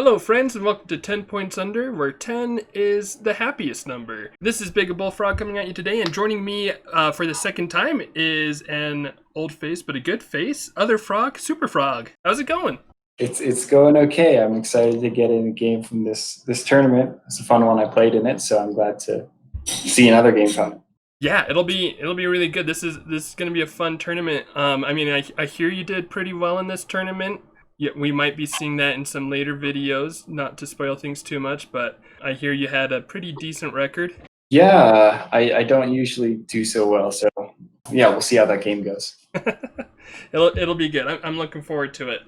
Hello friends and welcome to 10 Points Under, where 10 is the happiest number. This is Big Bullfrog coming at you today, and joining me for the second time is an old face but a good face, other frog, superfrog. How's it going? It's going okay. I'm excited to get in a game from this tournament. It's a fun one. I played in it, so I'm glad to see another game from it. Yeah, it'll be really good. This is going to be a fun tournament. I hear you did pretty well in this tournament. Yeah, we might be seeing that in some later videos, not to spoil things too much, but I hear you had a pretty decent record. Yeah, I don't usually do so well, so yeah, we'll see how that game goes. It'll be good. I'm looking forward to it.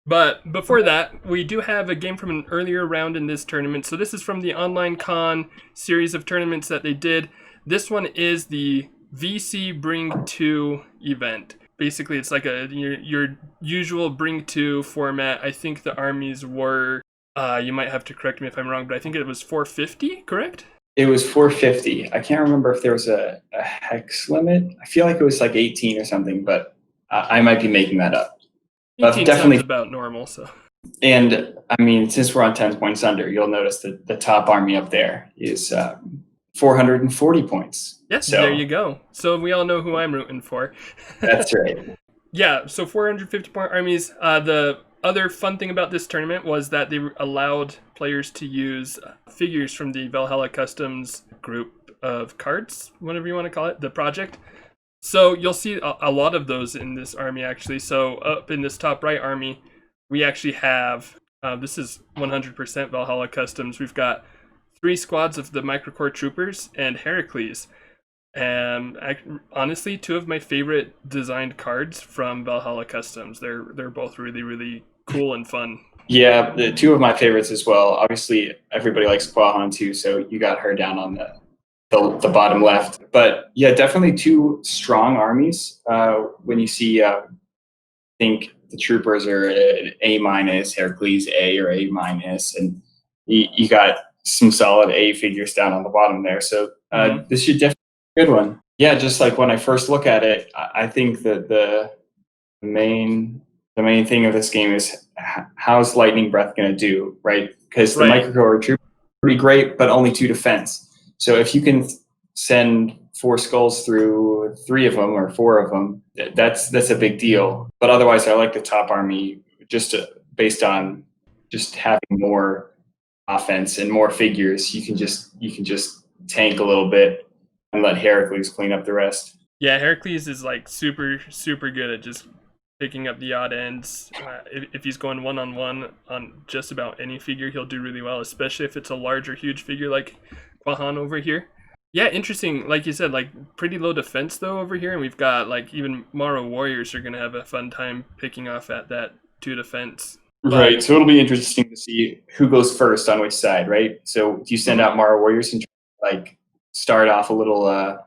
But before that, we do have a game from an earlier round in this tournament. So this is from the Online Con series of tournaments that they did. This one is the VC Bring 2 event. Basically, it's like your usual Bring 2 format. I think the armies were, you might have to correct me if I'm wrong, but I think it was 450, correct? It was 450. I can't remember if there was a hex limit. I feel like it was like 18 or something, but I might be making that up. 18 definitely sounds about normal. So, and I mean, since we're on 10 points under, you'll notice that the top army up there is 440 points. Yes, so, there you go. So we all know who I'm rooting for. That's right. Yeah, so 450-point armies. The other fun thing about this tournament was that they allowed players to use figures from the Valhalla Customs group of cards, whatever you want to call it, the project. So you'll see a lot of those in this army, actually. So up in this top right army, we actually have, this is 100% Valhalla Customs. We've got 3 squads of the Microcorp Troopers and Heracles. And honestly, 2 of my favorite designed cards from Valhalla Customs. They're both really, really cool and fun. Yeah, the 2 of my favorites as well. Obviously, everybody likes Quahon too, so you got her down on the bottom left. But yeah, definitely 2 strong armies. When you see, I think the Troopers are an A-, Heracles A or A-, and you got some solid A figures down on the bottom there. So this should definitely be a good one. Yeah, just like when I first look at it, I think that the main thing of this game is how's Lightning Breath going to do, right? Because the Microcorp Troopers are pretty great, but only 2 defense. So if you can send 4 skulls through 3 of them or 4 of them, that's a big deal. But otherwise, I like the top army just based on just having more offense and more figures. You can just tank a little bit and let Heracles clean up the rest. Yeah, Heracles is like super good at just picking up the odd ends. If he's going one-on-one on just about any figure, he'll do really well, especially if it's a large or huge figure like Quahon over here. Yeah, interesting. Like you said, like pretty low defense though over here, and we've got like even Maro Warriors are gonna have a fun time picking off at that 2 defense. Right, so it'll be interesting to see who goes first on which side, right? So do you send out Maro Warriors and like start off a little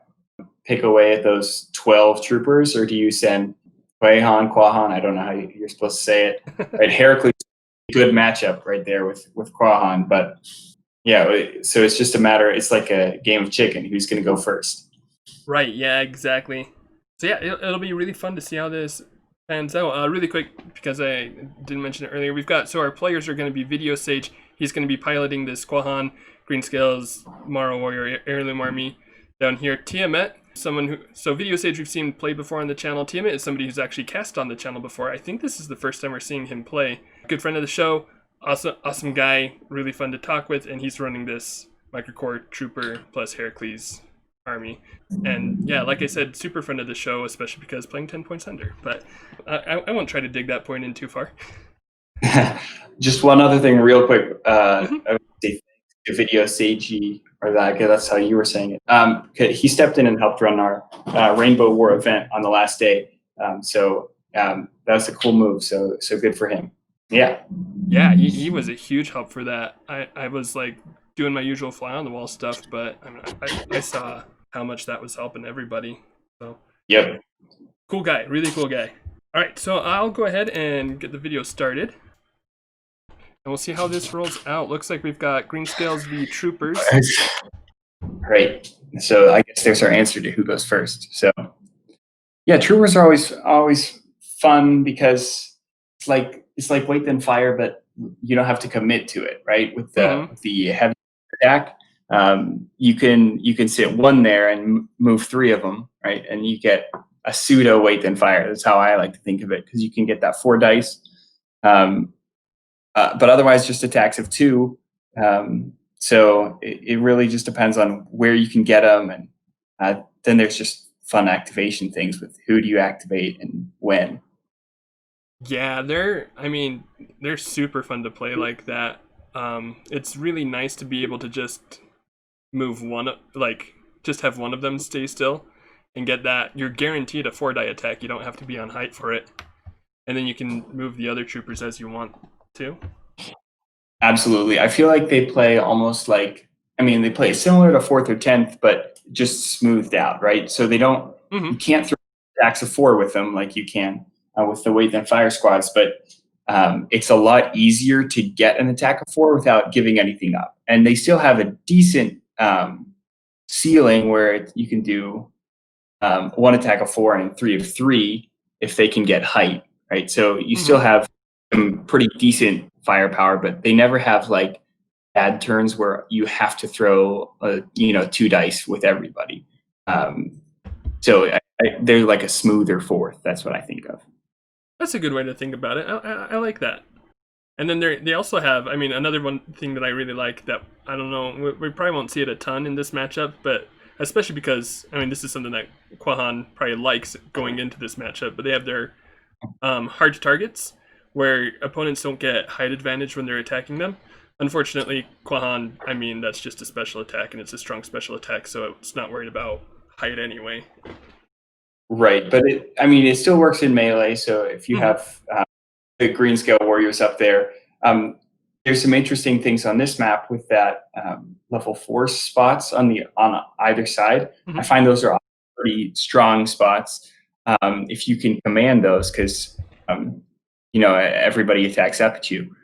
pick away at those 12 troopers, or do you send Quahon? I don't know how you're supposed to say it. Right, Heracles, good matchup right there with Quahon, but yeah, so it's just a matter. It's like a game of chicken. Who's going to go first? Right. Yeah. Exactly. So yeah, it'll be really fun to see how this pans out. Really quick, because I didn't mention it earlier, we've got our players are going to be Viideosayg. He's going to be piloting this Quahon, Greenscales, Maro Warrior, Heirloom Army. Down here, Tiamat, Viideosayg we've seen play before on the channel. Tiamat is somebody who's actually cast on the channel before. I think this is the first time we're seeing him play. Good friend of the show. Awesome guy, really fun to talk with, and he's running this Microcorp Trooper plus Heracles army. And yeah, like I said, super friend of the show, especially because playing 10 points under. But I won't try to dig that point in too far. Just one other thing real quick. I would say Viideosayg, or that's how you were saying it. He stepped in and helped run our Rainbow War event on the last day. So that's a cool move. So good for him. Yeah, he was a huge help for that. I was like doing my usual fly on the wall stuff, but I saw how much that was helping everybody. So yep, cool guy, really cool guy. All right, so I'll go ahead and get the video started, and we'll see how this rolls out. Looks like we've got Greenscales v Troopers. Great. So I guess there's our answer to who goes first. So yeah, Troopers are always fun because it's like Wait Then Fire, but you don't have to commit to it, right? With Mm-hmm. the heavy attack, you can sit one there and move 3 of them, right? And you get a pseudo weight then fire. That's how I like to think of it, because you can get that 4 dice. But otherwise, just attacks of 2. So it really just depends on where you can get them, and then there's just fun activation things with who do you activate and when. Yeah, they're super fun to play like that. It's really nice to be able to just move just have one of them stay still and get that. You're guaranteed a 4-die attack. You don't have to be on height for it. And then you can move the other troopers as you want to. Absolutely. I feel like they play almost like, they play similar to 4th or 10th, but just smoothed out, right? So they don't, you can't throw attacks of 4 with them like you can with the weight then fire squads, but it's a lot easier to get an attack of 4 without giving anything up. And they still have a decent ceiling where you can do 1 attack of 4 and 3 of 3 if they can get height, right? So you still have some pretty decent firepower, but they never have like bad turns where you have to throw 2 dice with everybody. So they're like a smoother 4th. That's what I think of. That's a good way to think about it. I like that. And then they also have, another one thing that I really like that, I don't know, we probably won't see it a ton in this matchup, but especially because, this is something that Quahon probably likes going into this matchup, but they have their hard targets, where opponents don't get height advantage when they're attacking them. Unfortunately, Quahon, that's just a special attack, and it's a strong special attack, so it's not worried about height anyway. Right, but it still works in melee, so if you have the green scale warriors up there, there's some interesting things on this map with that level 4 spots on either side. I find those are pretty strong spots if you can command those, because everybody attacks up at you.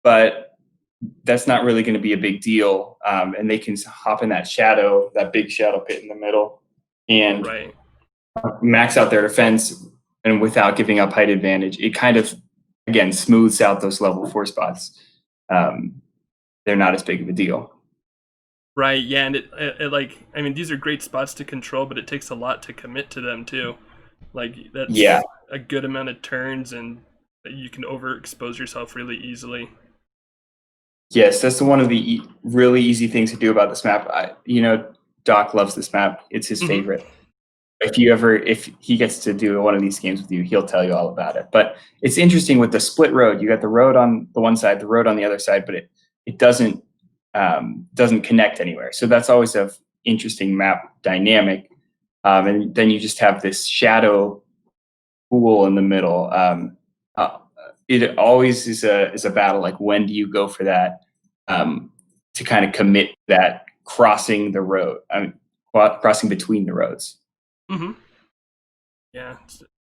But that's not really going to be a big deal, and they can hop in that big shadow pit in the middle, and max out their defense, and without giving up height advantage, it kind of, again, smooths out those level 4 spots. They're not as big of a deal. Right, yeah, and these are great spots to control, but it takes a lot to commit to them too. That's a good amount of turns, and you can overexpose yourself really easily. Yes, that's one of the really easy things to do about this map. Doc loves this map. It's his favorite. If he gets to do one of these games with you, he'll tell you all about it. But it's interesting with the split road. You got the road on the one side, the road on the other side, but it doesn't connect anywhere. So that's always an interesting map dynamic. And then you just have this shadow pool in the middle. It always is a battle. Like, when do you go for that to kind of commit that crossing the road? Crossing between the roads. Yeah,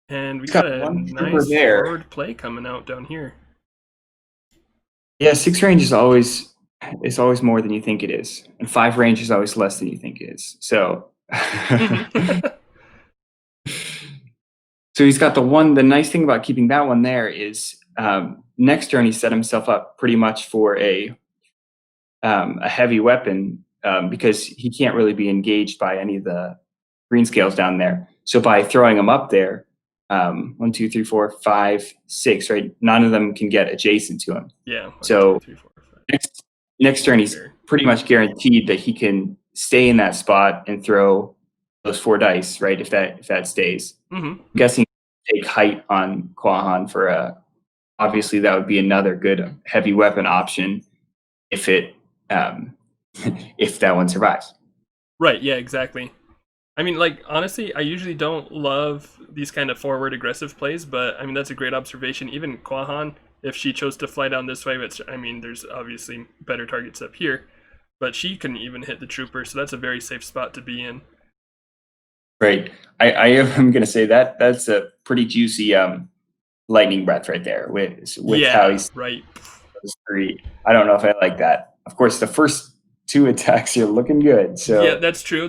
and we got a nice forward play coming out down here. Yeah, 6 range is always more than you think it is, and 5 range is always less than you think it is. So, so he's got the nice thing about keeping that one there is next turn he set himself up pretty much for a heavy weapon because he can't really be engaged by any of the green scales down there. So by throwing them up there, 1, 2, 3, 4, 5, 6, right? None of them can get adjacent to him. Yeah. 1, so 2, 3, 4, 5. Next turn, he's pretty much guaranteed that he can stay in that spot and throw those 4 dice, right? If that stays. I'm guessing take height on Quahon for obviously that would be another good heavy weapon option if it if that one survives. Right. Yeah. Exactly. Honestly, I usually don't love these kind of forward aggressive plays, but that's a great observation. Even Quahon, if she chose to fly down this way, but there's obviously better targets up here, but she couldn't even hit the trooper, so that's a very safe spot to be in. Right. I am going to say that's a pretty juicy lightning breath right there with how he's right. 3. I don't know if I like that. Of course, the first 2 attacks are looking good. So yeah, that's true.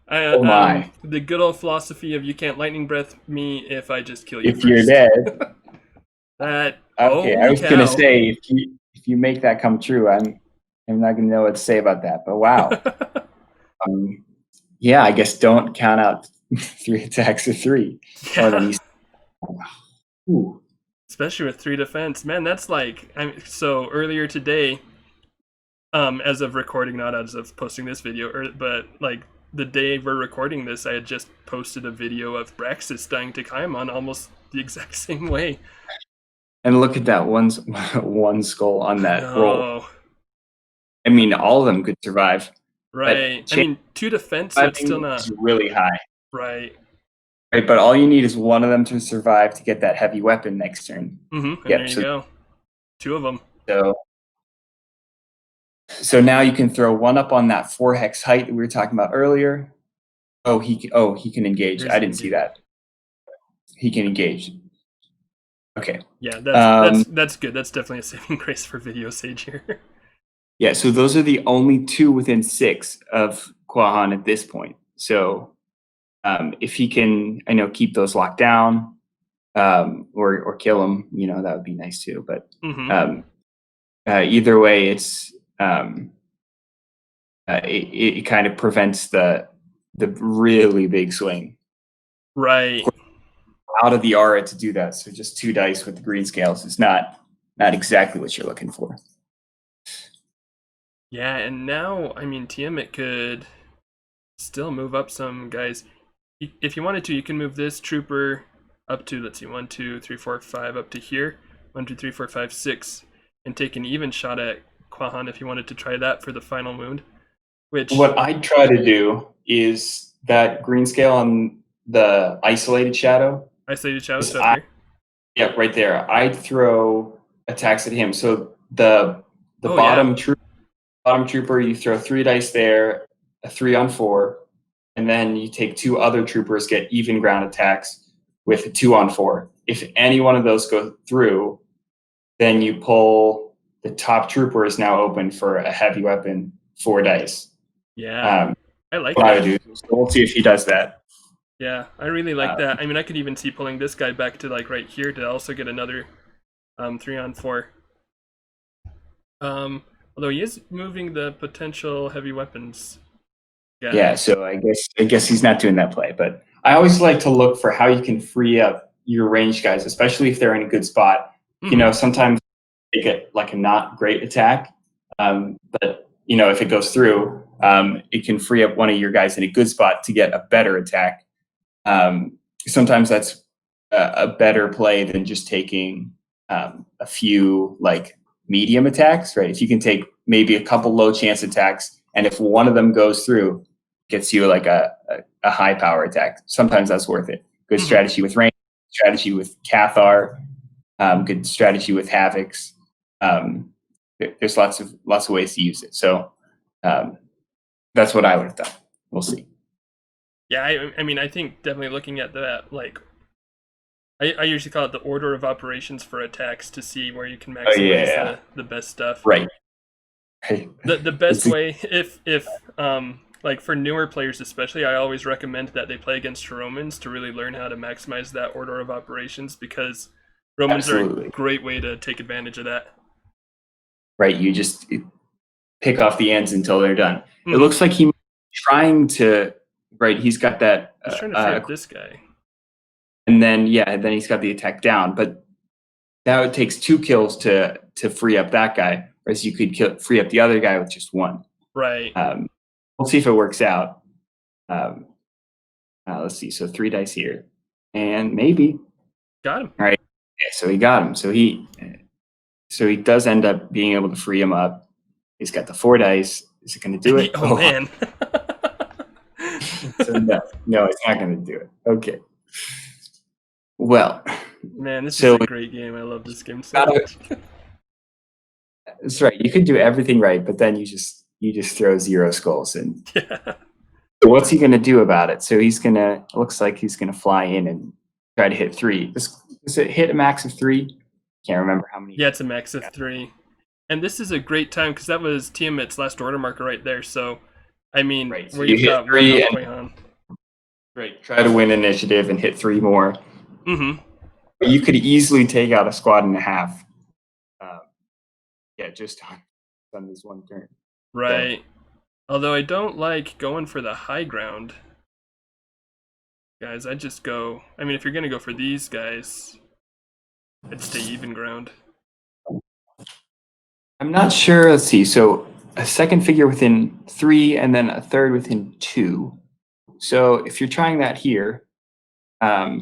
Oh my! The good old philosophy of you can't lightning breath me if I just kill you. If you're dead. That Okay, I Holy was gonna cow. say if you make that come true, I'm not gonna know what to say about that. But wow, yeah, I guess don't count out 3 attacks of 3. Oh, then Yeah. he's ooh. Especially with 3 defense. Man, that's like so earlier today, as of recording, not as of posting this video, but like the day we're recording this, I had just posted a video of Braxis dying to Kaimon almost the exact same way. And look at that one skull on I that roll. know. I mean, all of them could survive. Right. But I mean, 2 defense, so it's still surviving not is really high. right. Right, but all you need is one of them to survive to get that heavy weapon next turn. And Yep. there you go. 2 of them. So now you can throw 1 up on that 4 hex height that we were talking about earlier. Oh, he can engage. Here's I didn't see that. He can engage. Okay. Yeah, that's good. That's definitely a saving grace for Viideosayg here. Yeah, so those are the only 2 within 6 of Quahon at this point. So if he can, I know, keep those locked down, or kill them, that would be nice too. But either way, it's it kind of prevents the really big swing. Right. Out of the aura to do that. So just 2 dice with the green scales is not exactly what you're looking for. Yeah, and now, I mean, Tiamat could still move up some guys. If you wanted to, you can move this trooper up to, let's see, 1, 2, 3, 4, 5, up to here. 1, 2, 3, 4, 5, 6, and take an even shot at Quahon if you wanted to try that for the final wound. Which what I'd try to do is that green scale on the isolated shadow. Isolated shadow stuff here. Yeah, right there. I'd throw attacks at him. So the bottom trooper, you throw 3 dice there, a 3 on 4, and then you take 2 other troopers, get even ground attacks with a 2 on 4. If any one of those go through, then you pull the top trooper is now open for a heavy weapon, 4 dice. Yeah, I like what that. I would do. So we'll see if he does that. Yeah, I really like that. I mean, I could even see pulling this guy back to like right here to also get another 3 on 4. Although he is moving the potential heavy weapons. Yeah, so I guess he's not doing that play. But I always like to look for how you can free up your ranged guys, especially if they're in a good spot. Sometimes they get like a not great attack, but if it goes through, it can free up one of your guys in a good spot to get a better attack. Sometimes that's a better play than just taking a few like medium attacks, right? If you can take maybe a couple low chance attacks, and if one of them goes through, gets you like a high power attack. Sometimes that's worth it. Good strategy with range, strategy with Cathar, good strategy with Havocs. There's lots of ways to use it. So that's what I would have done. We'll see. Yeah, I mean, I think definitely looking at that, like, I usually call it the order of operations for attacks to see where you can maximize the best stuff. Right. The best way, if like for newer players especially, I always recommend that they play against Romans to really learn how to maximize that order of operations, because Romans are a great way to take advantage of that. Right, you just pick off the ends until they're done. It looks like he's trying to, right, he's got that. He's trying to free up this guy. And then, then he's got the attack down. But now it takes 2 kills to free up that guy, whereas you could free up the other guy with just 1. Right. We'll see if it works out. Let's see. So 3 dice here. And maybe. Got him. All right. Yeah, so he got him. So he does end up being able to free him up. He's got the 4 dice. Is it going to do it? Oh, man. So no, it's not going to do it. Okay. Well. Man, this is a great game. I love this game so much. That's right. You could do everything right, but then you just throw 0 skulls in. So what's he going to do about it? So looks like he's going to fly in and try to hit 3. Does it hit a max of 3? Can't remember how many. Yeah, it's a max of 3. And this is a great time because that was Tiamat's last order marker right there. So, I mean, right. So you hit 3 and right. Try to win initiative and hit 3 more. Mm-hmm. You could easily take out a squad and a half yeah, just on this one turn. Right. Although I don't like going for the high ground. Guys, I just go. I mean, if you're going to go for these guys, I'd stay even ground. I'm not sure. Let's see. So a second figure within 3 and then a third within 2. So if you're trying that here, Oh,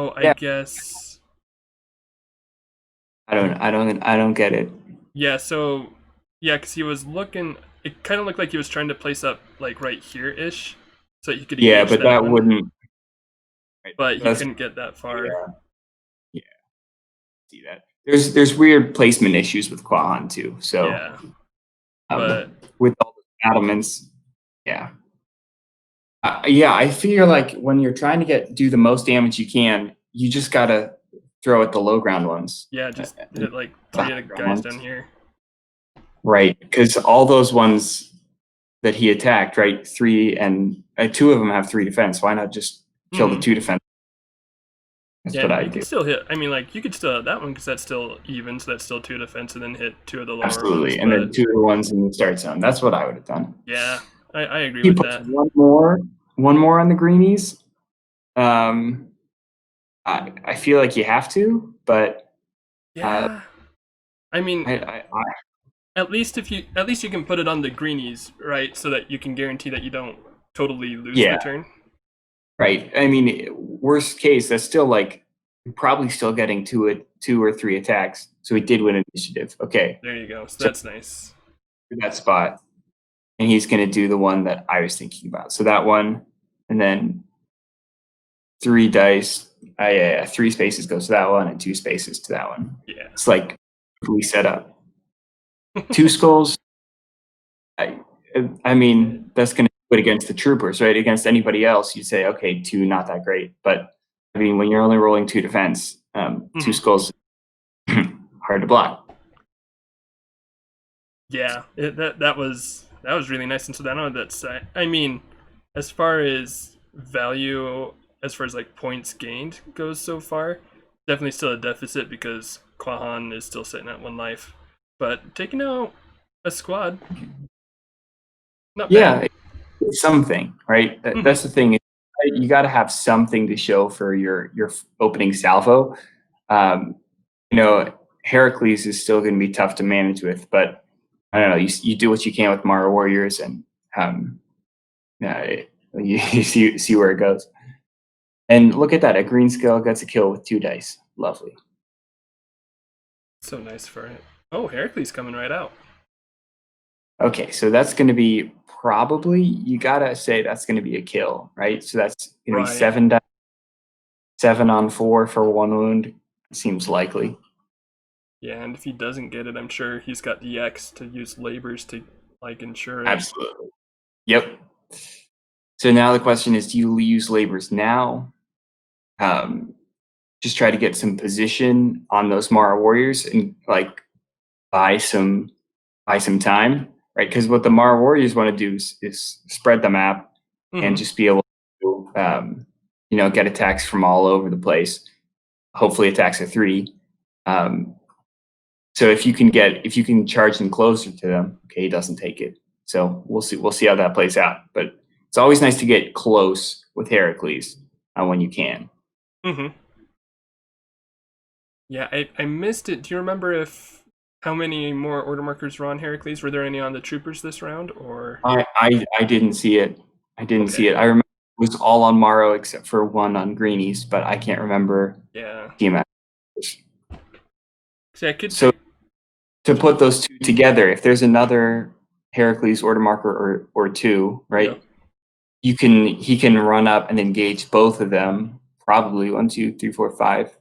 I yeah, guess. I don't get it. Yeah, so. Yeah, because he was looking. It kind of looked like he was trying to place up, like, right here ish. So that you could Yeah, engage but that that one. wouldn't. Right, But he that's couldn't get that far. yeah. See that. There's weird placement issues with Quahon too. So Yeah. But. with all the adamants, yeah. Yeah, I figure like when you're trying to do the most damage you can, you just gotta throw at the low ground ones. Yeah, just hit like 3 of the guys down here. Right, because all those ones that he attacked, right? 3 and 2 of them have 3 defense. Why not just kill the 2 defense? That's what I you do. can still hit. I mean, like you could still hit that one because that's still even, so that's still 2 defense, and then hit 2 of the lower Absolutely, ones. and then 2 of the ones in the start zone. That's what I would have done. Yeah, I agree He with puts that. one more on the greenies. I feel like you have to, but yeah. I mean, I at least you can put it on the greenies, right? So that you can guarantee that you don't totally lose the turn. Right. I mean, worst case, that's still like probably still getting 2 or 3 attacks. So he did win initiative. Okay. There you go. So that's nice. That spot. And he's going to do the one that I was thinking about. So that one, and then 3 dice. 3 spaces goes to that one, and 2 spaces to that one. Yeah. It's like we set up 2 skulls. I mean, that's going to put against the troopers, right? Against anybody else, you'd say, okay, 2, not that great. But I mean, when you're only rolling 2 defense, 2 skulls, hard to block. Yeah, that was really nice. And so I know that's. I mean, as far as value, as far as like points gained goes so far, definitely still a deficit because Quahon is still sitting at 1 life. But taking out a squad, not bad. It's something, right? That's the thing. You got to have something to show for your opening salvo. Heracles is still going to be tough to manage with, but I don't know. You do what you can with Mara Warriors, and you see where it goes. And look at that. A green scale gets a kill with 2 dice. Lovely. So nice for it. Oh, Heracles coming right out. Okay, so that's going to be probably, you got to say that's going to be a kill, right? So that's going to be 7 dice. 7 on 4 for 1 wound. Seems likely. Yeah, and if he doesn't get it, I'm sure he's got the X to use labors to like ensure it. Absolutely. Yep. So now the question is, do you use labors now? Just try to get some position on those Mara Warriors and like buy some time, right? Because what the Mara Warriors want to do is spread the map and just be able to get attacks from all over the place. Hopefully attacks are 3. So if you can charge them closer to them, okay, he doesn't take it. So we'll see how that plays out. But it's always nice to get close with Heracles when you can. Yeah, I missed it. Do you remember how many more order markers were on Heracles? Were there any on the troopers this round, or? I didn't see it. I remember it was all on Morrow except for 1 on Greenies, but I can't remember. Yeah. Tiamat. So to put those 2 together, if there's another Heracles order marker or 2, right? Yeah. He can run up and engage both of them. Probably 1, 2, 3, 4, 5,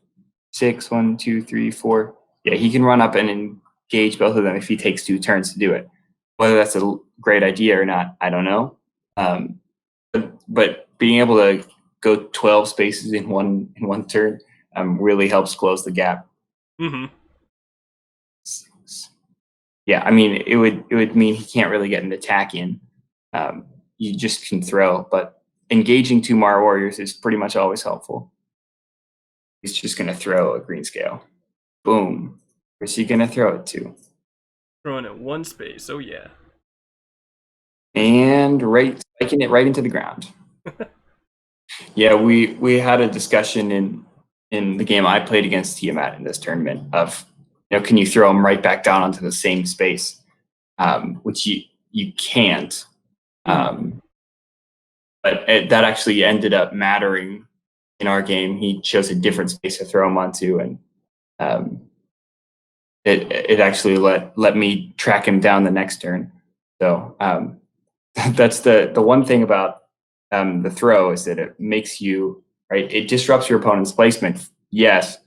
6. 1, 2, 3, 4. Yeah, he can run up and engage both of them if he takes 2 turns to do it. Whether that's a great idea or not, I don't know. But being able to go 12 spaces in one turn really helps close the gap. Yeah, I mean, it would mean he can't really get an attack in. You just can throw, but engaging 2 Mara Warriors is pretty much always helpful. He's just going to throw a green scale. Boom. Where's he gonna throw it to? Throwing it one space. Oh yeah. And spiking it right into the ground. Yeah, we had a discussion in the game I played against Tiamat in this tournament of, can you throw them right back down onto the same space, which you can't. But that actually ended up mattering in our game. He chose a different space to throw him onto, and it actually let me track him down the next turn. So that's the one thing about the throw, is that it makes you, right, it disrupts your opponent's placement, yes,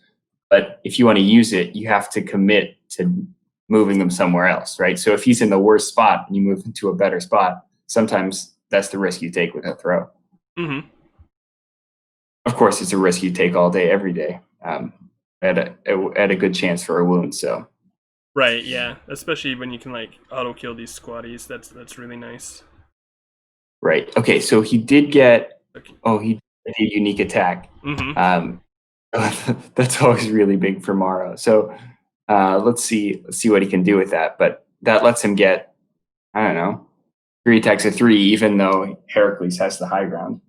but if you want to use it, you have to commit to moving them somewhere else, right? So if he's in the worst spot and you move him to a better spot, sometimes that's the risk you take with a throw. Of course, it's a risk you take all day, every day, at a good chance for a wound. So right, yeah, especially when you can like auto kill these squaddies. That's really nice. Right. Okay. So he did get. Oh, he did a unique attack. That's always really big for Morrow. So let's see what he can do with that. But that lets him get, I don't know, 3 attacks of 3, even though Heracles has the high ground.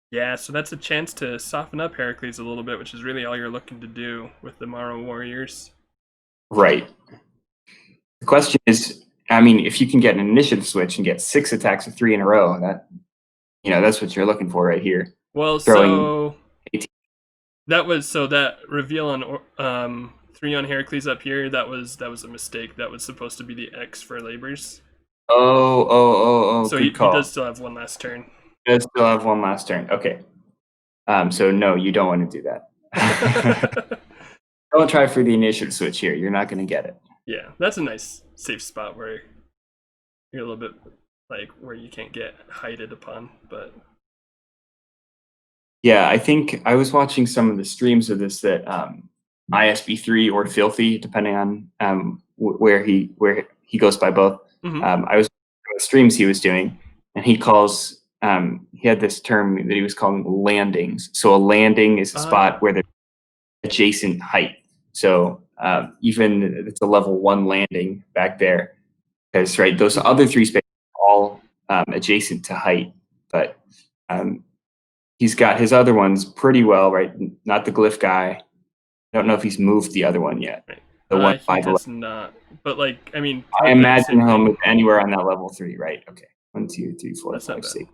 Yeah. So that's a chance to soften up Heracles a little bit, which is really all you're looking to do with the Morrow warriors. Right. The question is, I mean, if you can get an initiative switch and get 6 attacks of 3 in a row, that's what you're looking for right here. Well, so that reveal on 3 on Heracles up here, that was a mistake. That was supposed to be the X for labors. Oh. So he does still have one last turn. He does still have one last turn. Okay. So no, you don't want to do that. Don't try for the initiative switch here. You're not going to get it. Yeah, that's a nice safe spot where you're a little bit like where you can't get hided upon, but yeah, I think I was watching some of the streams of this that ISB3 or Filthy, depending on where he goes by both. I was watching the streams he was doing, and he had this term that he was calling landings. So a landing is a spot where there's adjacent height. So even it's a level 1 landing back there, because right, those other 3 spaces are all adjacent to height, but he's got his other ones pretty well, right? Not the glyph guy. I don't know if he's moved the other one yet. Right. The one he does not. But like, I mean, I imagine he'll move anywhere on that level 3, right? Okay, 1, 2, 3, 4, 5, 6.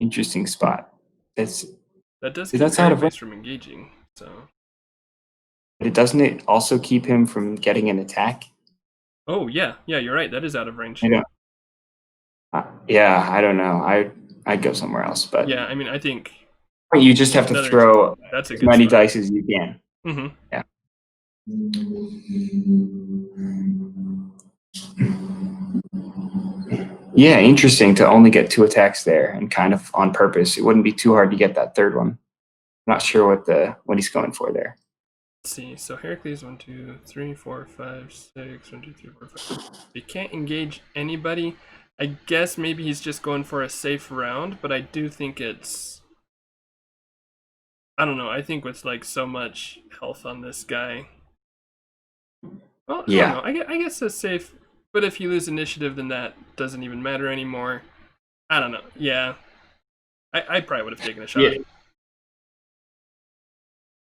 Interesting spot. That does keep Heracles from engaging. So, but doesn't it also keep him from getting an attack? Oh yeah, you're right. That is out of range. I don't know. I'd go somewhere else, but yeah, I mean, I think you just have to throw as many dice as you can. Yeah. Yeah, interesting to only get 2 attacks there, and kind of on purpose. It wouldn't be too hard to get that third one. I'm not sure what he's going for there. Let's see. So Heracles 1, 2, 3, 4, 5, 6. 1, 2, 3, 4, 5. He can't engage anybody. I guess maybe he's just going for a safe round, but I do think it's, I don't know. I think with like so much health on this guy, well, yeah, I don't know. I guess it's safe. But if you lose initiative, then that doesn't even matter anymore. I don't know. Yeah, I probably would have taken a shot.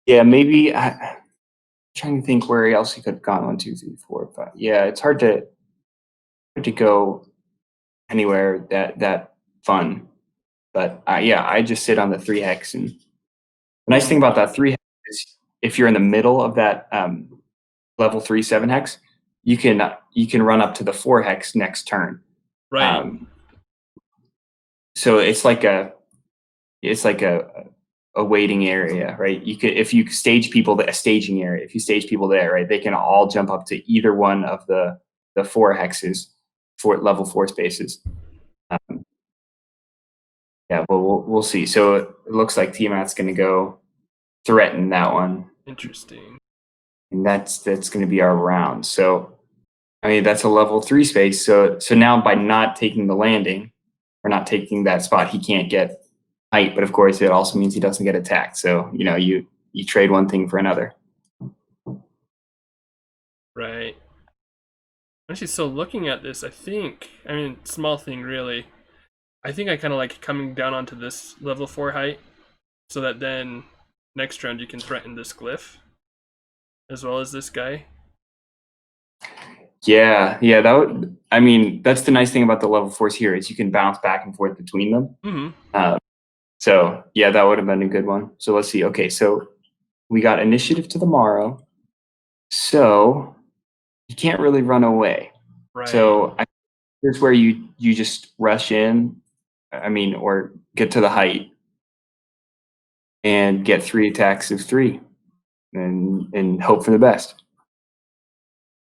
Yeah, maybe. I'm trying to think where else he could have gone. 1, 2, 3, 4, 5. Yeah, it's hard to go anywhere that fun. But yeah, I just sit on the 3 hex, and the nice thing about that 3 hex is if you're in the middle of that level 3 7 hex, you can run up to the 4 hex next turn. Right. So it's like a waiting area, right? If you stage people a staging area, if you stage people there, right, they can all jump up to either one of the 4 hexes, for level 4 spaces. Yeah, well, we'll see. So it looks like Tiamat's going to go threaten that one. Interesting. And that's going to be our round. So, I mean, that's a level 3 space. So now by not taking the landing, or not taking that spot, he can't get height. But of course, it also means he doesn't get attacked. So, you trade one thing for another. Right. Actually, so looking at this, I mean, small thing really. I think I kind of like coming down onto this level 4 height so that then next round you can threaten this glyph as well as this guy. Yeah, yeah. That would. I mean, that's the nice thing about the level fours here is you can bounce back and forth between them. Mm-hmm. So yeah, that would have been a good one. So let's see. Okay, so we got initiative to the morrow. So you can't really run away. Right. So here's where you just rush in. I mean, or get to the height and get 3 attacks of 3, and hope for the best.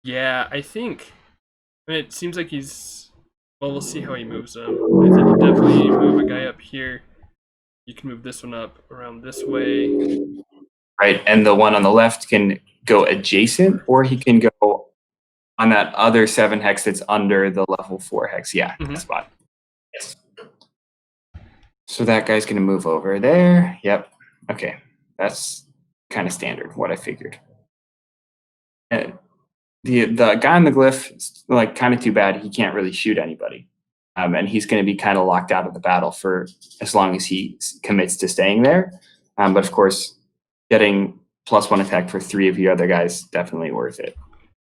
Yeah, I mean, it seems like he's. Well, we'll see how he moves them. I think you definitely move a guy up here. You can move this one up around this way. Right, and the one on the left can go adjacent, or he can go on that other 7 hex that's under the level 4 hex. Yeah, Mhm. that spot. Yes. So that guy's going to move over there. Yep. Okay, that's kind of standard. What I figured. The guy on the glyph is like kind of too bad. He can't really shoot anybody, and he's going to be kind of locked out of the battle for as long as he commits to staying there. But of course, getting +1 attack for 3 of your other guys definitely worth it.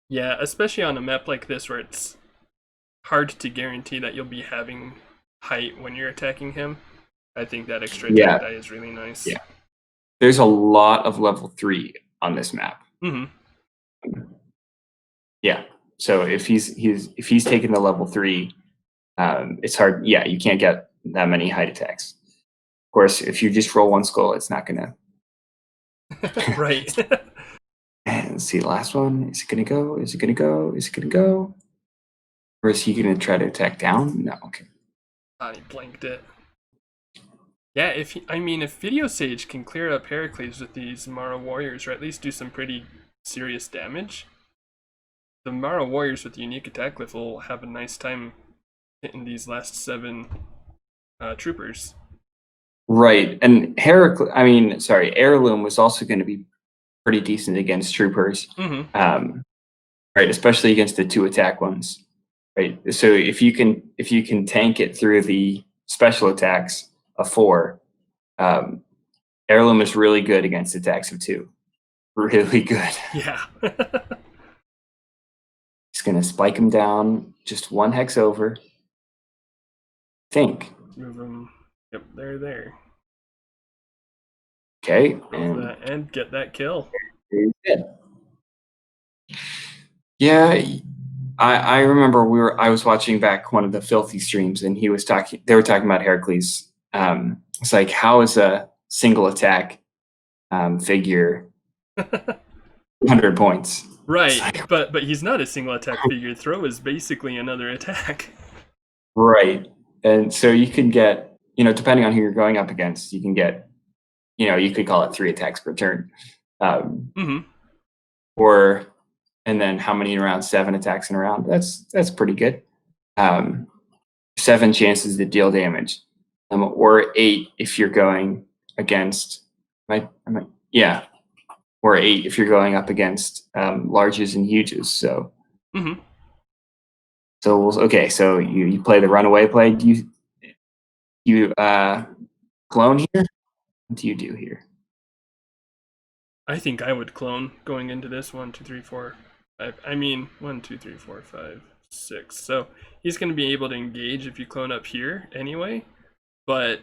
Yeah, especially on a map like this where it's hard to guarantee that you'll be having height when you're attacking him. I think that extra Yeah, attack die is really nice. yeah. There's a lot of level 3 on this map. Mm-hmm. Yeah. So if he's taking the level 3, it's hard. Yeah, you can't get that many height attacks. Of course, if you just roll 1 skull, it's not gonna. Right. And let's see, the last one. Is it gonna go? Is it gonna go? Is it gonna go? Or is he gonna try to attack down? No. Okay. He blanked it. Yeah, if Viideosayg can clear up Heracles with these Mara warriors, or at least do some pretty serious damage, the Mara warriors with the unique attack glyph will have a nice time hitting these last 7 troopers. Right, and Heirloom was also going to be pretty decent against troopers. Mm-hmm. Right, especially against the 2 attack ones. Right, so if you can tank it through the special attacks of 4, Heirloom is really good against attacks of 2. Really good. Yeah. He's gonna spike him down just 1 hex over. Think. Move them. Yep, they're there. Okay, And get that kill. Yeah, I remember I was watching back one of the Filthy streams, and they were talking about Heracles. It's like, how is a single attack figure 100 points? Right, like, but he's not a single attack figure. Throw is basically another attack. Right, and so you can get, depending on who you're going up against, you can get, you could call it 3 attacks per turn. Mm-hmm. And then how many in a round? 7 attacks in a round. That's pretty good. 7 chances to deal damage, or 8 if you're going against. Or 8 if you're going up against larges and huges. So. Mm-hmm. So you play the runaway play. Do you clone here? What do you do here? I think I would clone going into this 1, 2, 3, 4, 5. 1, 2, 3, 4, 5, 6. So he's going to be able to engage if you clone up here anyway. But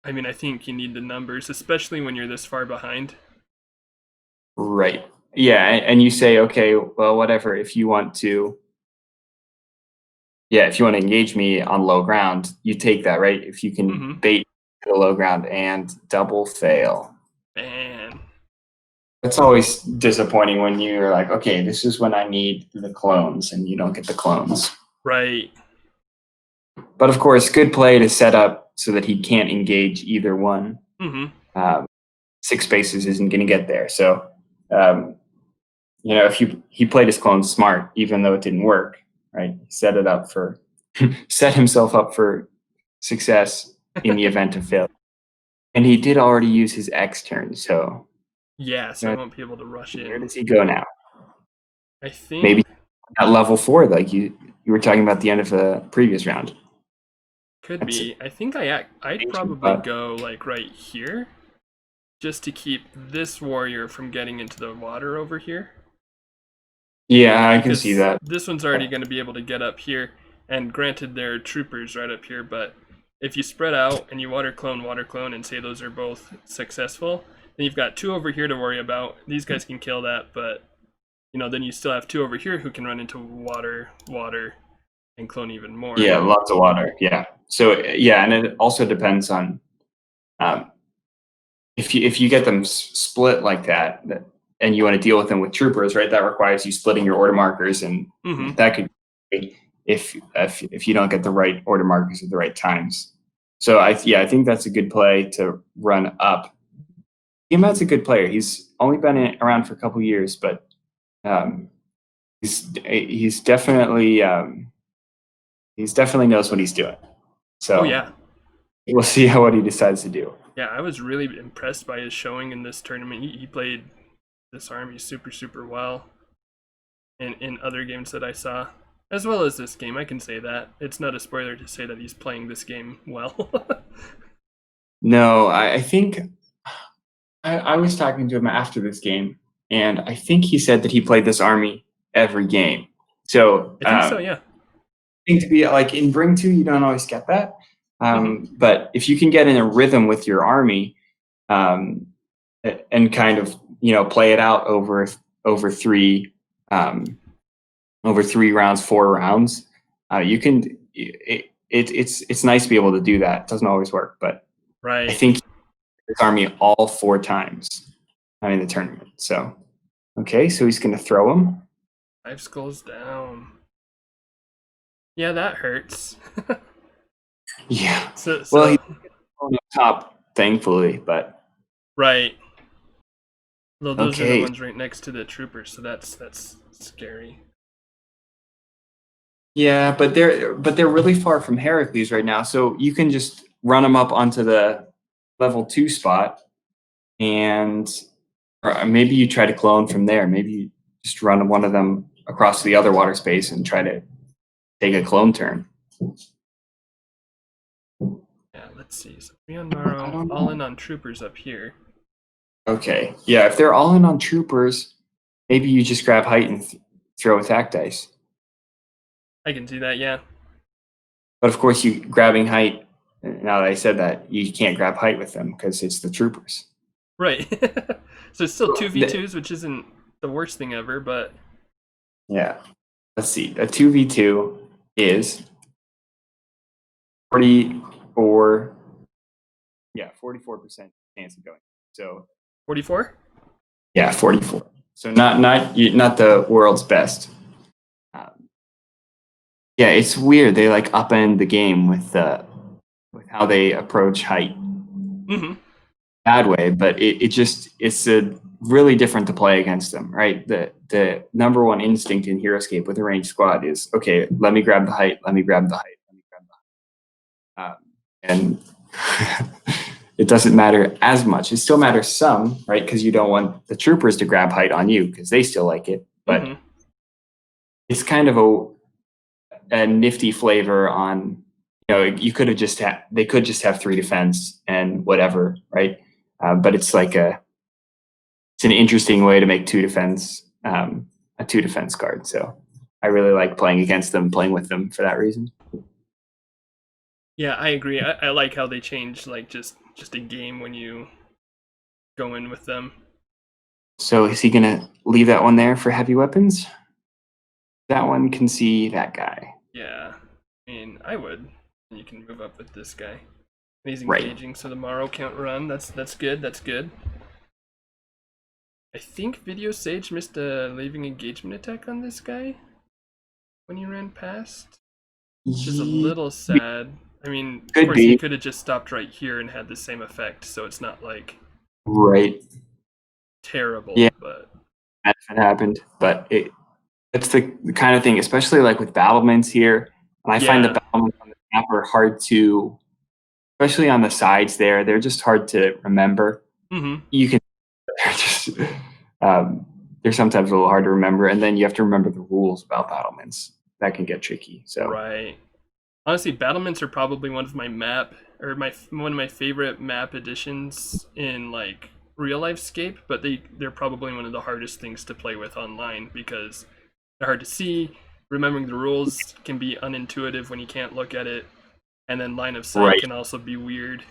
I think you need the numbers, especially when you're this far behind. Right. Yeah, and you say, okay, well, whatever. If you want to engage me on low ground, you take that, right? If you can bait the low ground and double fail. Man. It's always disappointing when you're like, okay, this is when I need the clones, and you don't get the clones. Right. But of course, good play to set up so that he can't engage either one. Mm-hmm. 6 spaces isn't going to get there. So, if he played his clones smart, even though it didn't work, right? Set himself up for success in the event of failure. And he did already use his X turn, so. Yeah, so I won't be able to rush in. Where does he go now? I think Maybe at level 4, like you were talking about the end of the previous round. could That's be. I think I'd probably go like right here, just to keep this warrior from getting into the water over here. Yeah, I can see Because that. this one's already going to be able to get up here, and granted, there are troopers right up here, but if you spread out and you water clone, and say those are both successful, then you've got 2 over here to worry about. These guys can kill that, but then you still have 2 over here who can run into water, and clone even more. Yeah, lots of water. Yeah. So yeah, and it also depends on if you get them split like that, and you want to deal with them with troopers, right? That requires you splitting your order markers, and that could be if you don't get the right order markers at the right times. So I think that's a good play to run up. Tiamat's a good player. He's only been around for a couple years, but he's definitely knows what he's doing. So yeah, we'll see what he decides to do. Yeah, I was really impressed by his showing in this tournament. He played this army super well in other games that I saw, as well as this game. I can say that. It's not a spoiler to say that he's playing this game well. No, I think I was talking to him after this game, and I think he said that he played this army every game. So I think so, yeah. I think to be like in Bring 2, you don't always get that. But if you can get in a rhythm with your army, and kind of play it out over 3 rounds, 4 rounds, you can. It's nice to be able to do that. It doesn't always work, but right. I think his army all 4 times in the tournament. So okay, so he's going to throw him. 5 skulls down. Yeah, that hurts. Yeah. So well, he's on top, thankfully, but right. Well, those are the ones right next to the troopers, so that's scary. Yeah, but they're really far from Heracles right now, so you can just run them up onto the level 2 spot, and maybe you try to clone from there. Maybe you just run one of them across the other water space and try to take a clone turn. Yeah, let's see. So 3 on Morrow, all in on troopers up here. Okay, yeah, if they're all in on troopers, maybe you just grab height and throw attack dice. I can see that, yeah. But of course, you grabbing height. Now that I said that, you can't grab height with them because it's the troopers. Right. So it's still 2v2s, which isn't the worst thing ever, but yeah. Let's see. A 2v2 is 44. Yeah, 44% chance of going. So 44? Yeah, 44. So not the world's best. Yeah, it's weird. They like upend the game with how they approach height. Bad way, but it's a really different to play against them, right? The number one instinct in Heroscape with a ranged squad is, okay, let me grab the height, let me grab the height, let me grab the height. And it doesn't matter as much. It still matters some, right? Because you don't want the troopers to grab height on you because they still like it. But it's kind of a nifty flavor on, you could have they could just have 3 defense and whatever, right? But it's like it's an interesting way to make 2 defense, a 2 defense card. So I really like playing against them, playing with them for that reason. Yeah, I agree. I like how they change like just a game when you go in with them. So is he gonna leave that one there for heavy weapons? That one can see that guy. Yeah, I mean, I would. And you can move up with this guy. He's engaging, right. So the Morrow can't run. That's good. That's good. I think Viideosayg missed a leaving engagement attack on this guy when he ran past, which is a little sad. I mean, of course, he could have just stopped right here and had the same effect, so it's not like terrible. Yeah, but that happened. But it's the kind of thing, especially like with battlements here. And I find the battlements on the map are hard to, especially on the sides they're just hard to remember. You can just they're sometimes a little hard to remember, and then you have to remember the rules about battlements. That can get tricky. So Right. Honestly, battlements are probably one of my one of my favorite map additions in like real life scape, but they're probably one of the hardest things to play with online because they're hard to see. Remembering the rules can be unintuitive when you can't look at it, and then line of sight right. can also be weird.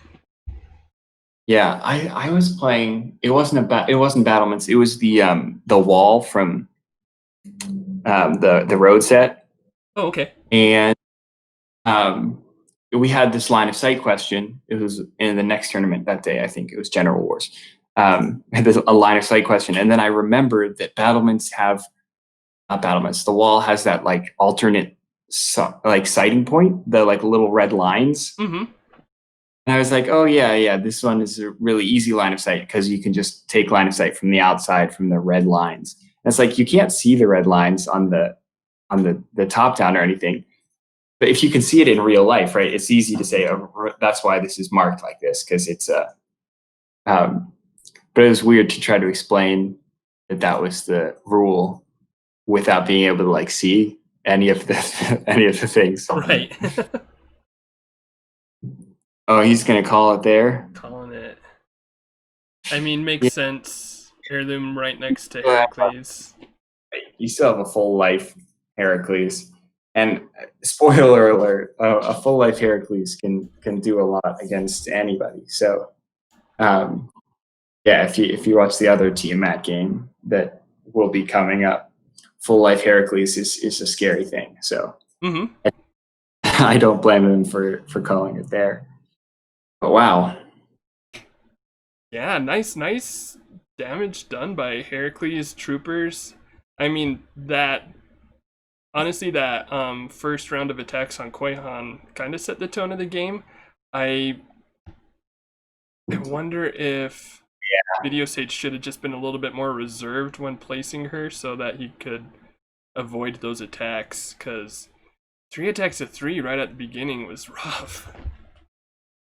Yeah, I was playing. It wasn't battlements. It was the wall from the road set, Oh, okay. and um, we had this line of sight question. It was in the next tournament that day. I think it was General Wars. Had a line of sight question, and then I remembered that battlements have not battlements. The wall has that like alternate like sighting point, the like little red lines. Mm-hmm. And I was like, oh yeah, this one is a really easy line of sight because you can just take line of sight from the outside from the red lines. And it's like you can't see the red lines on the top down or anything. But if you can see it in real life, right, it's easy to say, oh, that's why this is marked like this, because it's a but it was weird to try to explain that was the rule without being able to like see any of the things. Right. Oh, he's gonna call it there. Calling it. I mean, makes sense. Heirloom right next to Heracles. You still have a full life Heracles, and spoiler alert: a full life Heracles can do a lot against anybody. So, yeah, if you watch the other Tiamat game that will be coming up, full life Heracles is a scary thing. So, Mm-hmm. I don't blame him for calling it there. But wow. Yeah, nice damage done by Heracles Troopers. I mean, honestly, that first round of attacks on Quahon kind of set the tone of the game. I wonder if Viideosayg should have just been a little bit more reserved when placing her so that he could avoid those attacks, because 3 attacks to 3 right at the beginning was rough.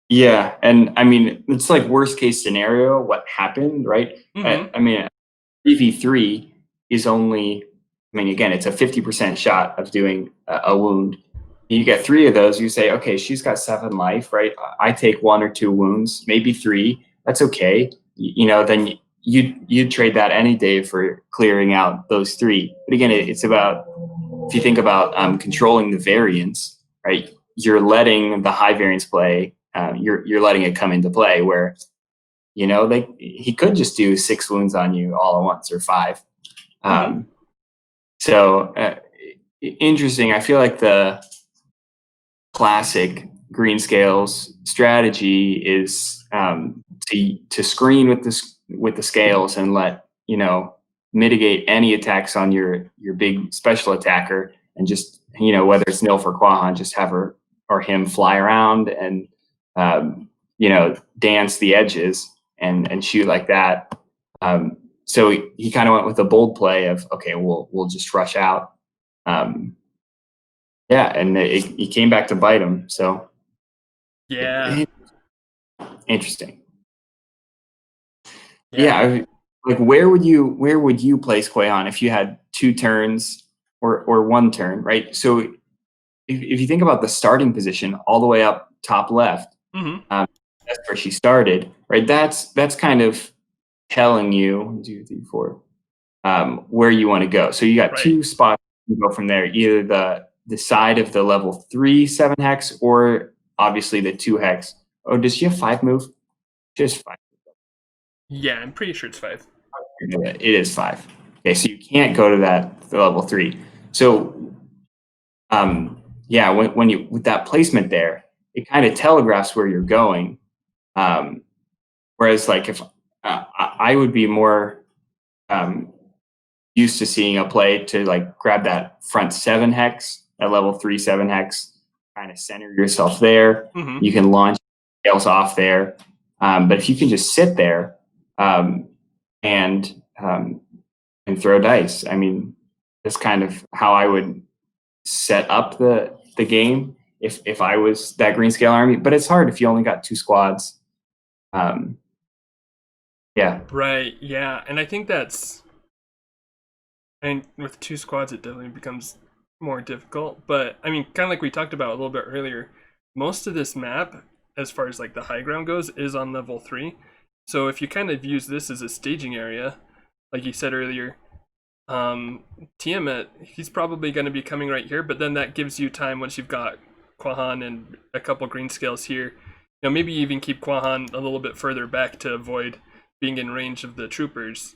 Yeah, and I mean it's like worst case scenario. What happened, right? Mm-hmm. I mean, 3v3 is only. I mean, again, it's a 50% shot of doing a wound. You get 3 of those. You say, okay, she's got 7 life, right? I take 1 or 2 wounds, maybe 3. That's okay. You know, then you'd trade that any day for clearing out those 3. But again, it's about if you think about controlling the variance, right? You're letting the high variance play. You're letting it come into play where, you know, he could just do 6 wounds on you all at once or 5. So interesting. I feel like the classic green scales strategy is to screen with the scales and let, you know, mitigate any attacks on your big special attacker, and just, you know, whether it's Nil for Quahon, just have her or him fly around and you know, dance the edges and shoot like that. So he kind of went with a bold play of, okay, we'll just rush out. Yeah, and he came back to bite him. So Yeah. interesting. Yeah, like where would you place Quahon if you had 2 turns or 1 turn, right? So if you think about the starting position all the way up top left, that's where she started, right? That's kind of telling you 1, 2, 3, 4 where you want to go. So you got 2 spots you go from there, either the side of the level 3 7 hex or obviously the 2 hex. Oh, does she have 5 move? Just 5. Yeah, I'm pretty sure it's 5. It is 5. Okay, so you can't go to the level 3. So yeah, when you with that placement there, it kind of telegraphs where you're going. Whereas like if I would be more used to seeing a play to like grab that front 7 hex, at level 3 7 hex, kind of center yourself there. You can launch scales off there. But if you can just sit there and throw dice, I mean, that's kind of how I would set up the game if I was that green scale army. But it's hard if you only got 2 squads. Yeah. Right, yeah. And I think that's And with 2 squads, it definitely becomes more difficult. But I mean, kind of like we talked about a little bit earlier, most of this map, as far as like the high ground goes, is on level 3. So if you kind of use this as a staging area, like you said earlier, Tiamat, he's probably going to be coming right here. But then that gives you time once you've got Quahon and a couple green scales here. You know, maybe even keep Quahon a little bit further back to avoid being in range of the troopers.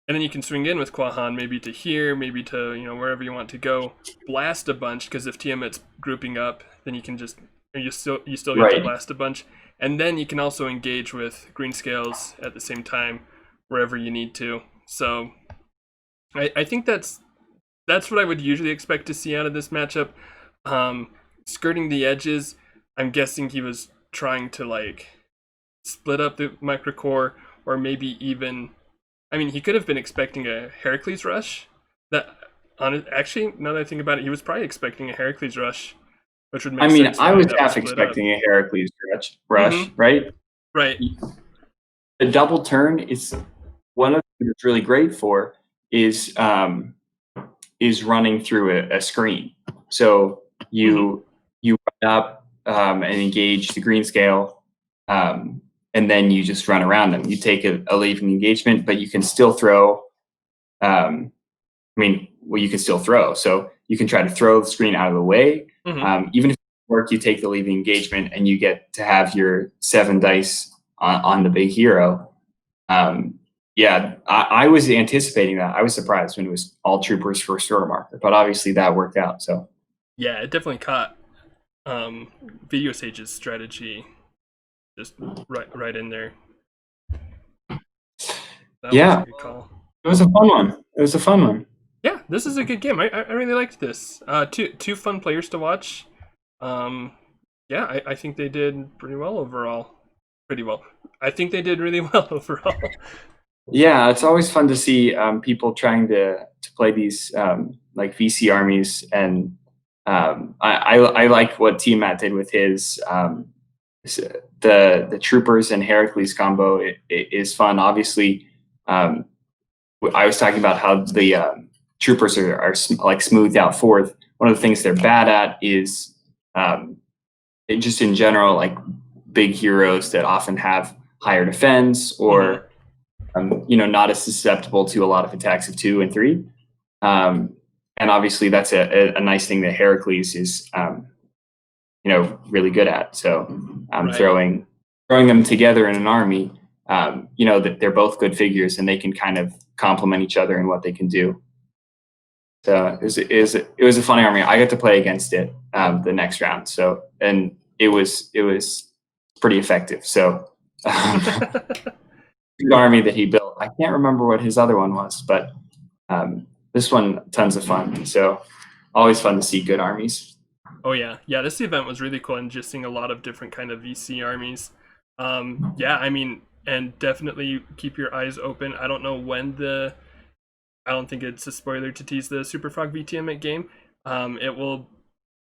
And then you can swing in with Quahon, maybe to here, maybe to, you know, wherever you want to go. Blast a bunch, because if Tiamat's grouping up, then you can just, you still get to Right. blast a bunch. And then you can also engage with green scales at the same time, wherever you need to. So I think that's what I would usually expect to see out of this matchup. Skirting the edges, I'm guessing he was trying to like split up the Microcorp, or maybe even, I mean, he could have been expecting a Heracles rush. Actually, now that I think about it, he was probably expecting a Heracles rush, which would make I mean, sense. I The way was that half split up. expecting a Heracles rush, Mhm. right? Right. The double turn is one of the things it's really great for is running through a screen. So you run up and engage the green scale, and then you just run around them. You take a leaving engagement, but you can still throw. You can still throw. So you can try to throw the screen out of the way. Even if it doesn't work, you take the leaving engagement, and you get to have your 7 dice on the big hero. Yeah, I was anticipating that. I was surprised when it was all troopers for store marker, but obviously that worked out. So Yeah, it definitely caught Viideosay's strategy just right in there. That was a good call. It was a fun one. It was a fun one. Yeah, this is a good game. I really liked this. Two fun players to watch. Yeah, I think they did pretty well overall. Pretty well. I think they did really well overall. Yeah, it's always fun to see people trying to play these like VC armies, and I like what Tiamat did with his the troopers and Heracles combo. It is fun. Obviously, I was talking about how the troopers are like smoothed out forth. One of the things they're bad at is just in general, like big heroes that often have higher defense, or not as susceptible to a lot of attacks of 2 and 3. And obviously that's a nice thing that Heracles is really good at. So Right. throwing them together in an army, that they're both good figures, and they can kind of complement each other in what they can do. So it was a funny army. I got to play against it the next round. So, and it was pretty effective. So the army that he built, I can't remember what his other one was, but this one, tons of fun. So always fun to see good armies. Oh yeah, this event was really cool, and just seeing a lot of different kind of VC armies. Yeah, I mean, and definitely keep your eyes open. I don't know when I don't think it's a spoiler to tease the Superfrog VTM game.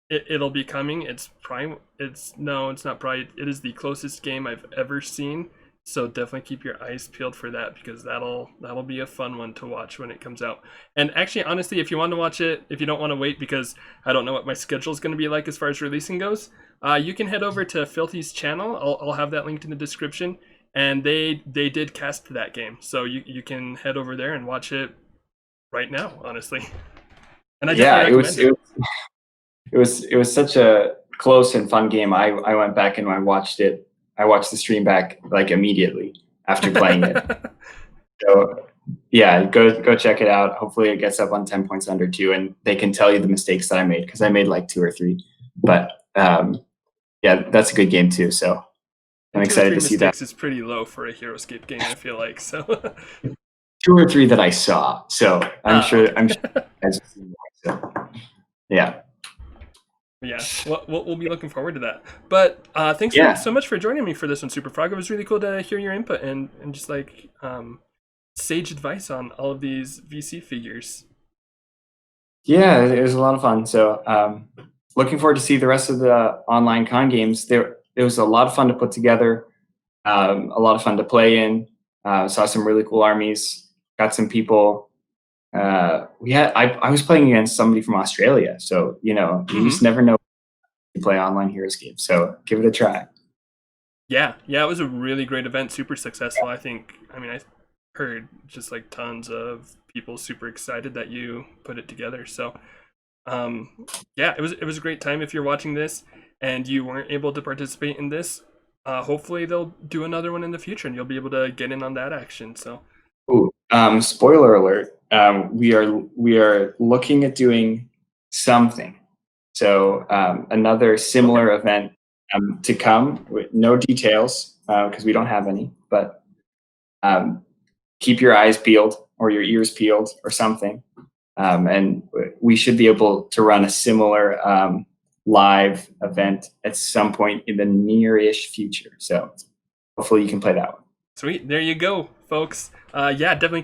It'll be coming. It's not probably. It is the closest game I've ever seen. So definitely keep your eyes peeled for that, because that'll be a fun one to watch when it comes out. And actually, honestly, if you want to watch it, if you don't want to wait, because I don't know what my schedule is going to be like as far as releasing goes, you can head over to Filthy's channel. I'll have that linked in the description. And they did cast that game, so you can head over there and watch it right now. Honestly, and it was such a close and fun game. I went back and I watched it. I watched the stream back like immediately after playing it. So yeah, go check it out. Hopefully it gets up on 10 points under 2, and they can tell you the mistakes that I made, because I made like 2 or 3. But yeah, that's a good game too. So I'm excited to see that. Mistakes is pretty low for a Heroscape game, I feel like. So 2 or 3 that I saw. So I'm sure. So, yeah. Yeah, we'll be looking forward to that. But thanks so much for joining me for this one, Superfrog. It was really cool to hear your input and just like sage advice on all of these VC figures. Yeah, it was a lot of fun. So looking forward to see the rest of the online con games. It was a lot of fun to put together, a lot of fun to play in. Saw some really cool armies, got some people I was playing against somebody from Australia, so you just never know you play online Heroscape. So give it a try. Yeah, it was a really great event, super successful. I think. I mean, I heard just like tons of people super excited that you put it together. So, yeah, it was a great time. If you're watching this and you weren't able to participate in this, hopefully they'll do another one in the future, and you'll be able to get in on that action. So, Ooh, spoiler alert. We are looking at doing something. So another similar event to come with no details because we don't have any, but keep your eyes peeled or your ears peeled or something. And we should be able to run a similar live event at some point in the near-ish future. So hopefully you can play that one. Sweet. There you go, folks. Yeah, definitely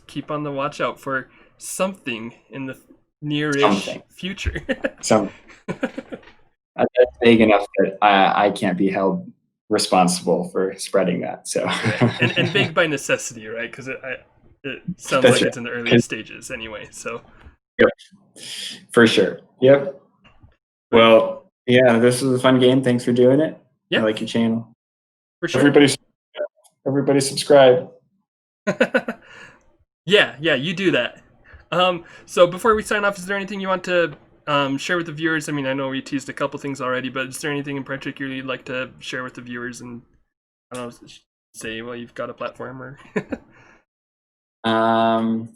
keep on the watch out for something in the near-ish future. Something. That's vague enough that I can't be held responsible for spreading that. So and vague by necessity, right? Because it sounds like it's in the earliest stages anyway. So yep, for sure. Yep. Well, yeah, this was a fun game. Thanks for doing it. Yeah. I like your channel. For sure. Everybody subscribe. Yeah, you do that. So before we sign off, is there anything you want to share with the viewers? I mean, I know we teased a couple things already, but is there anything in particular you'd like to share with the viewers and, I don't know, say, well, you've got a platform or... Am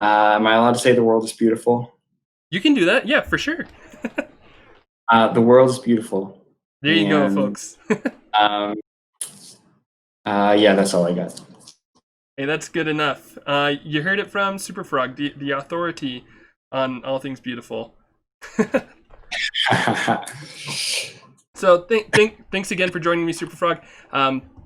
I allowed to say the world is beautiful? You can do that. Yeah, for sure. The world is beautiful. There you go, folks. Yeah, that's all I got. Hey, that's good enough. You heard it from superfrog, the authority on all things beautiful. So thanks again for joining me, superfrog.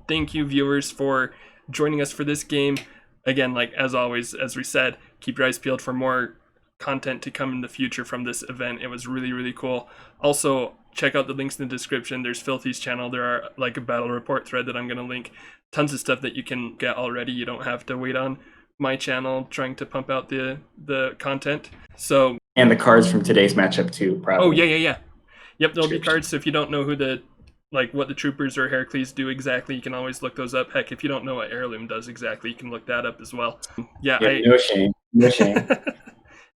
Thank you, viewers, for joining us for this game. Again, like as always, as we said, keep your eyes peeled for more content to come in the future from this event. It was really, really cool. Also, check out the links in the description. There's Filthy's channel. There are like a battle report thread that I'm going to link. Tons of stuff that you can get already. You don't have to wait on my channel trying to pump out the content. So and the cards from today's matchup too, probably. Oh yeah. Yep, there'll be cards. So if you don't know who what the Troopers or Heracles do exactly, you can always look those up. Heck, if you don't know what Heirloom does exactly, you can look that up as well. Yeah, no shame.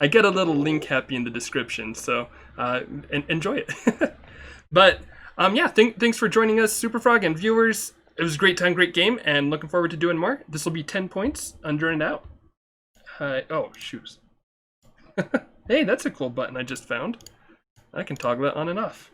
I get a little link happy in the description, so enjoy it. But yeah, thanks for joining us, Superfrog and viewers. It was a great time, great game, and looking forward to doing more. This will be 10 points, under and out. Oh, shoes. Hey, that's a cool button I just found. I can toggle it on and off.